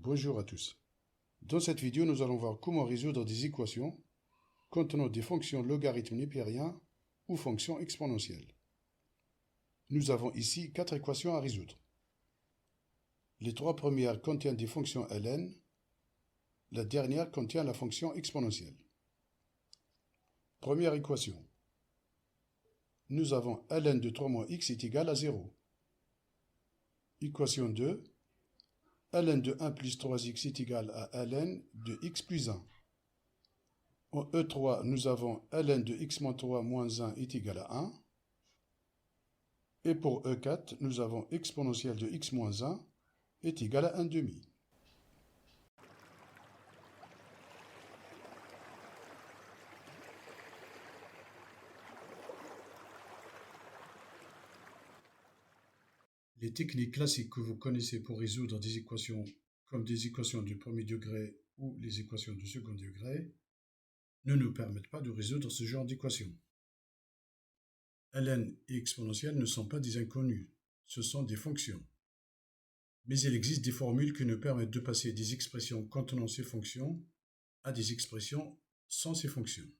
Bonjour à tous. Dans cette vidéo, nous allons voir comment résoudre des équations contenant des fonctions logarithmes népériens ou fonctions exponentielles. Nous avons ici 4 équations à résoudre. Les 3 premières contiennent des fonctions ln, la dernière contient la fonction exponentielle. Première équation. Nous avons ln de 3 moins x est égal à 0. Équation 2. ln de 1 plus 3x est égal à ln de x plus 1. En E3, nous avons ln de x moins 3 moins 1 est égal à 1. Et pour E4, nous avons exponentielle de x moins 1 est égal à 1 demi. Les techniques classiques que vous connaissez pour résoudre des équations comme des équations du premier degré ou les équations du second degré ne nous permettent pas de résoudre ce genre d'équations. ln et exponentielle ne sont pas des inconnus, ce sont des fonctions. Mais il existe des formules qui nous permettent de passer des expressions contenant ces fonctions à des expressions sans ces fonctions.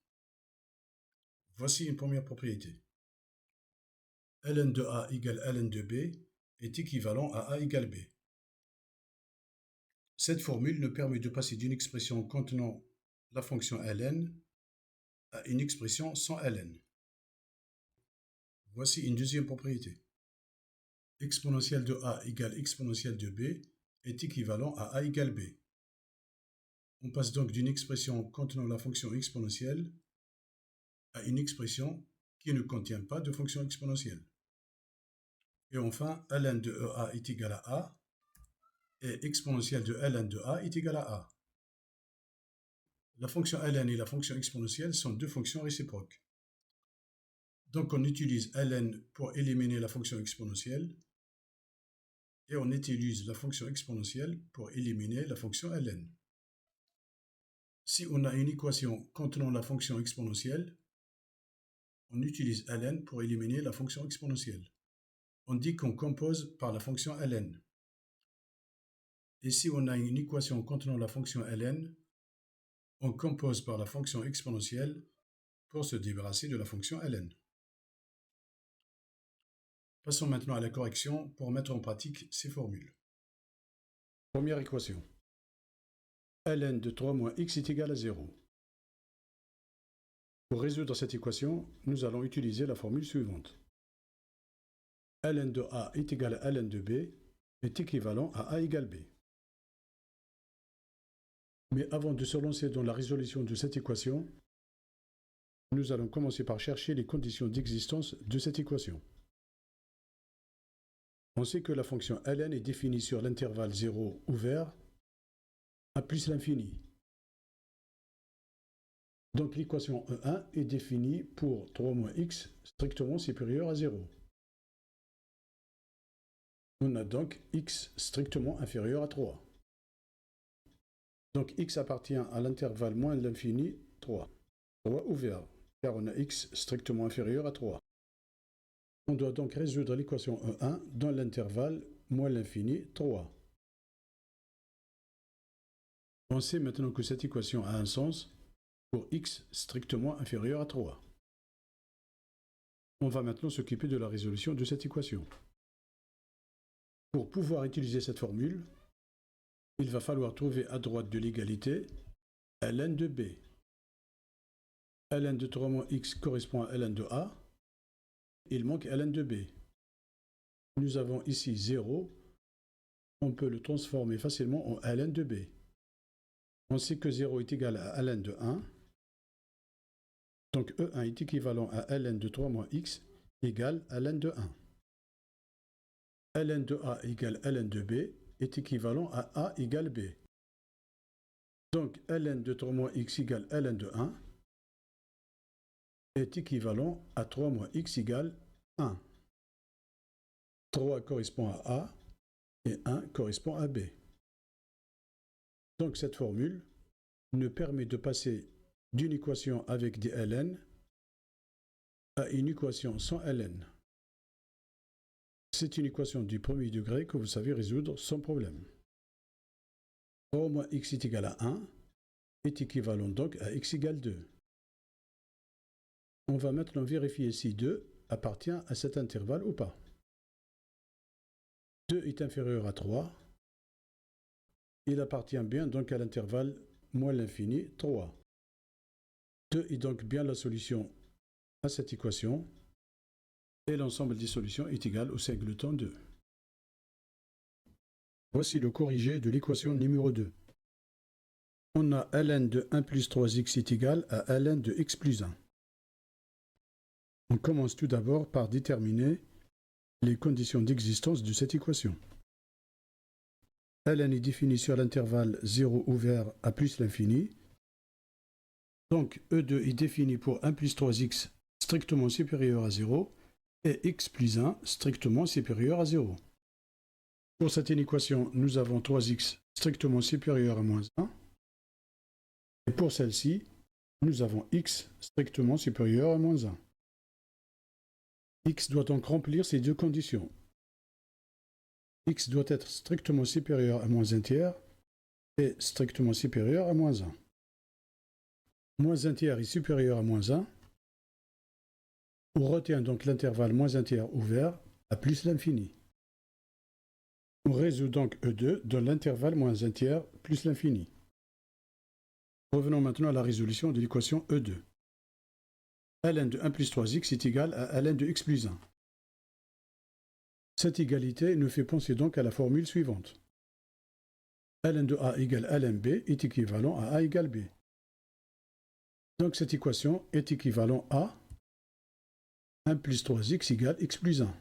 Voici une première propriété. ln de A égale ln de B est équivalent à A égale B. Cette formule nous permet de passer d'une expression contenant la fonction ln à une expression sans ln. Voici une deuxième propriété. Exponentielle de A égale exponentielle de B est équivalent à A égale B. On passe donc d'une expression contenant la fonction exponentielle à une expression qui ne contient pas de fonction exponentielle. Et enfin, ln de EA est égal à A et exponentielle de ln de A est égal à A. La fonction ln et la fonction exponentielle sont deux fonctions réciproques. Donc on utilise ln pour éliminer la fonction exponentielle et on utilise la fonction exponentielle pour éliminer la fonction ln. Si on a une équation contenant la fonction exponentielle, on utilise ln pour éliminer la fonction exponentielle. On dit qu'on compose par la fonction ln. Et si on a une équation contenant la fonction ln, on compose par la fonction exponentielle pour se débarrasser de la fonction ln. Passons maintenant à la correction pour mettre en pratique ces formules. Première équation. ln de 3 moins x est égal à 0. Pour résoudre cette équation, nous allons utiliser la formule suivante. ln de A est égal à ln de B est équivalent à A égale B. Mais avant de se lancer dans la résolution de cette équation, nous allons commencer par chercher les conditions d'existence de cette équation. On sait que la fonction ln est définie sur l'intervalle 0 ouvert à plus l'infini. Donc l'équation E1 est définie pour 3 moins x strictement supérieur à 0. On a donc x strictement inférieur à 3. Donc x appartient à l'intervalle moins l'infini 3. 3 ouvert, car on a x strictement inférieur à 3. On doit donc résoudre l'équation E1 dans l'intervalle moins l'infini 3. On sait maintenant que cette équation a un sens pour x strictement inférieur à 3. On va maintenant s'occuper de la résolution de cette équation. Pour pouvoir utiliser cette formule, il va falloir trouver à droite de l'égalité ln de b. ln de 3 moins x correspond à ln de a. Il manque ln de b. Nous avons ici 0. On peut le transformer facilement en ln de b. On sait que 0 est égal à ln de 1. Donc E1 est équivalent à ln de 3 moins x égale à ln de 1. ln de a égale ln de b est équivalent à a égale b. Donc ln de 3 moins x égale ln de 1 est équivalent à 3 moins x égale 1. 3 correspond à a et 1 correspond à b. Donc cette formule nous permet de passer d'une équation avec des ln à une équation sans ln. C'est une équation du premier degré que vous savez résoudre sans problème. 3 moins x est égal à 1 est équivalent donc à x égale 2. On va maintenant vérifier si 2 appartient à cet intervalle ou pas. 2 est inférieur à 3. Il appartient bien donc à l'intervalle moins l'infini 3. 2 est donc bien la solution à cette équation et l'ensemble des solutions est égal au singleton 2. Voici le corrigé de l'équation numéro 2. On a ln de 1 plus 3x est égal à ln de x plus 1. On commence tout d'abord par déterminer les conditions d'existence de cette équation. ln est défini sur l'intervalle 0 ouvert à plus l'infini. Donc E2 est défini pour 1 plus 3x strictement supérieur à 0 et x plus 1 strictement supérieur à 0. Pour cette équation, nous avons 3x strictement supérieur à moins 1. Et pour celle-ci, nous avons x strictement supérieur à moins 1. X doit donc remplir ces deux conditions. X doit être strictement supérieur à moins 1 tiers et strictement supérieur à moins 1. Moins 1 tiers est supérieur à moins 1. On retient donc l'intervalle moins 1 tiers ouvert à plus l'infini. On résout donc E2 dans l'intervalle moins 1 tiers plus l'infini. Revenons maintenant à la résolution de l'équation E2. ln de 1 plus 3x est égal à ln de x plus 1. Cette égalité nous fait penser donc à la formule suivante. ln de a égale ln b est équivalent à a égale b. Donc cette équation est équivalent à 1 plus 3x égale x plus 1.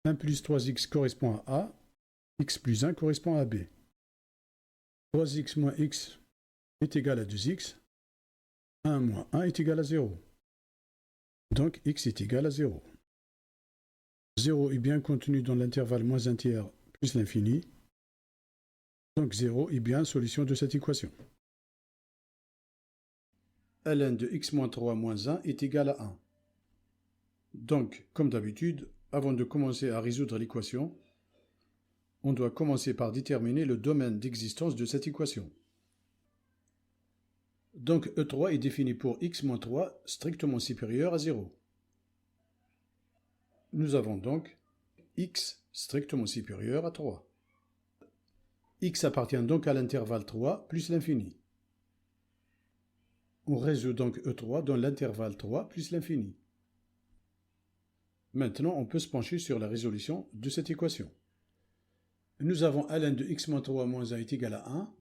1 plus 3x correspond à a, x plus 1 correspond à b. 3x moins x est égal à 2x. 1 moins 1 est égal à 0. Donc x est égal à 0. 0 est bien contenu dans l'intervalle moins 1 tiers plus l'infini. Donc 0 est bien solution de cette équation. ln de x moins 3 moins 1 est égal à 1. Donc, comme d'habitude, avant de commencer à résoudre l'équation, on doit commencer par déterminer le domaine d'existence de cette équation. Donc E3 est défini pour x moins 3 strictement supérieur à 0. Nous avons donc x strictement supérieur à 3. X appartient donc à l'intervalle 3 plus l'infini. On résout donc E3 dans l'intervalle 3 plus l'infini. Maintenant, on peut se pencher sur la résolution de cette équation. Nous avons ln de x moins 3 moins 1 est égal à 1.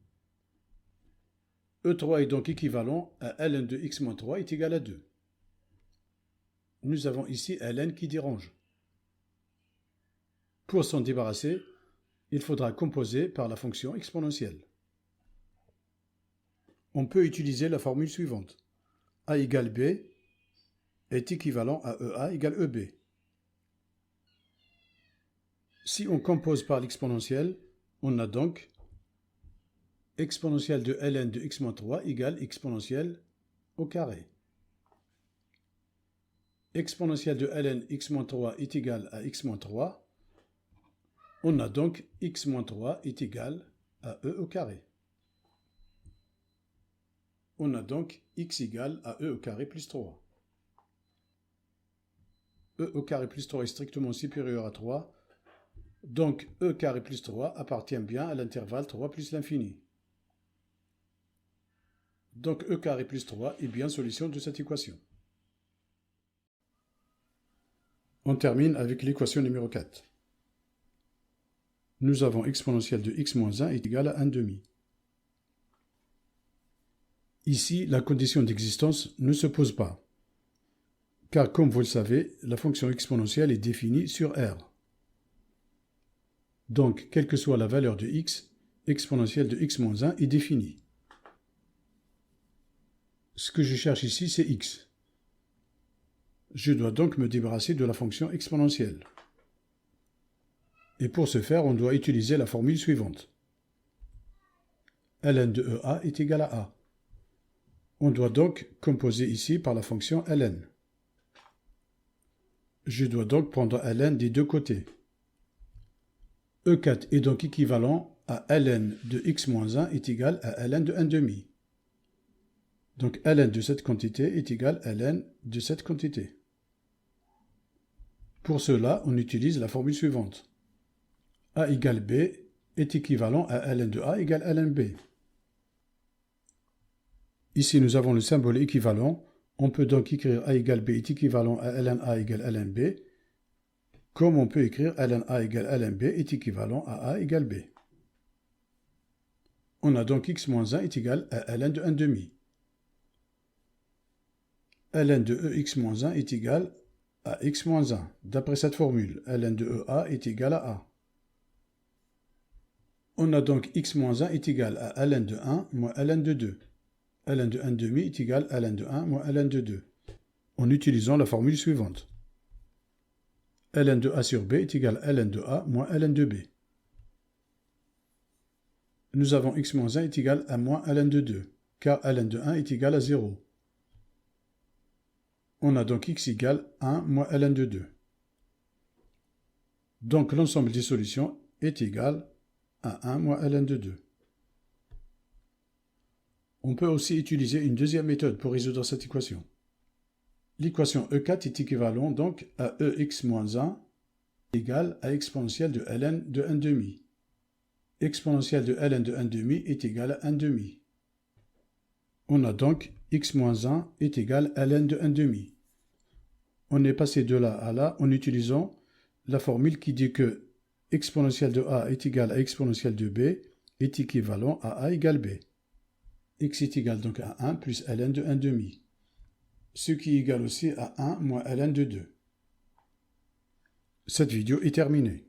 E3 est donc équivalent à ln de x moins 3 est égal à 2. Nous avons ici ln qui dérange. Pour s'en débarrasser, il faudra composer par la fonction exponentielle. On peut utiliser la formule suivante. A égale b est équivalent à EA égale EB. Si on compose par l'exponentielle, on a donc exponentielle de ln de x moins 3 égale exponentielle au carré. Exponentielle de ln x moins 3 est égal à x moins 3. On a donc x moins 3 est égal à e au carré. On a donc x égale à e au carré plus 3. E au carré plus 3 est strictement supérieur à 3. Donc e carré plus 3 appartient bien à l'intervalle 3 plus l'infini. Donc e carré plus 3 est bien solution de cette équation. On termine avec l'équation numéro 4. Nous avons exponentielle de x moins 1 est égal à 1 demi. Ici, la condition d'existence ne se pose pas, car comme vous le savez, la fonction exponentielle est définie sur R. Donc, quelle que soit la valeur de x, exponentielle de x moins 1 est définie. Ce que je cherche ici, c'est x. Je dois donc me débarrasser de la fonction exponentielle. Et pour ce faire, on doit utiliser la formule suivante. ln de EA est égal à A. On doit donc composer ici par la fonction ln. Je dois donc prendre ln des deux côtés. E4 est donc équivalent à ln de x moins 1 est égal à ln de 1 demi. Donc ln de cette quantité est égal à ln de cette quantité. Pour cela, on utilise la formule suivante. A égale B est équivalent à ln de A égale ln B. Ici, nous avons le symbole équivalent. On peut donc écrire A égale B est équivalent à ln A égale ln B, comme on peut écrire ln A égale ln B est équivalent à A égale B. On a donc x moins 1 est égal à ln de 1 demi. ln de ex moins 1 est égal à x moins 1. D'après cette formule, ln de EA est égal à A. On a donc x moins 1 est égal à ln de 1 moins ln de 2. ln de 1 demi est égal à ln de 1 moins ln de 2. En utilisant la formule suivante. ln de A sur B est égal à ln de A moins ln de B. Nous avons x moins 1 est égal à moins ln de 2, car ln de 1 est égal à 0. On a donc x égale 1 moins ln de 2. Donc l'ensemble des solutions est égal à 1 moins ln de 2. On peut aussi utiliser une deuxième méthode pour résoudre cette équation. L'équation E4 est équivalente donc à Ex moins 1 égale à exponentielle de ln de 1 demi. Exponentielle de ln de 1 demi est égal à 1 demi. On a donc x moins 1 est égal à ln de 1 demi. On est passé de là à là en utilisant la formule qui dit que exponentielle de A est égal à exponentielle de B est équivalent à A égale B. X est égal donc à 1 plus ln de 1 demi, ce qui est égal aussi à 1 moins ln de 2. Cette vidéo est terminée.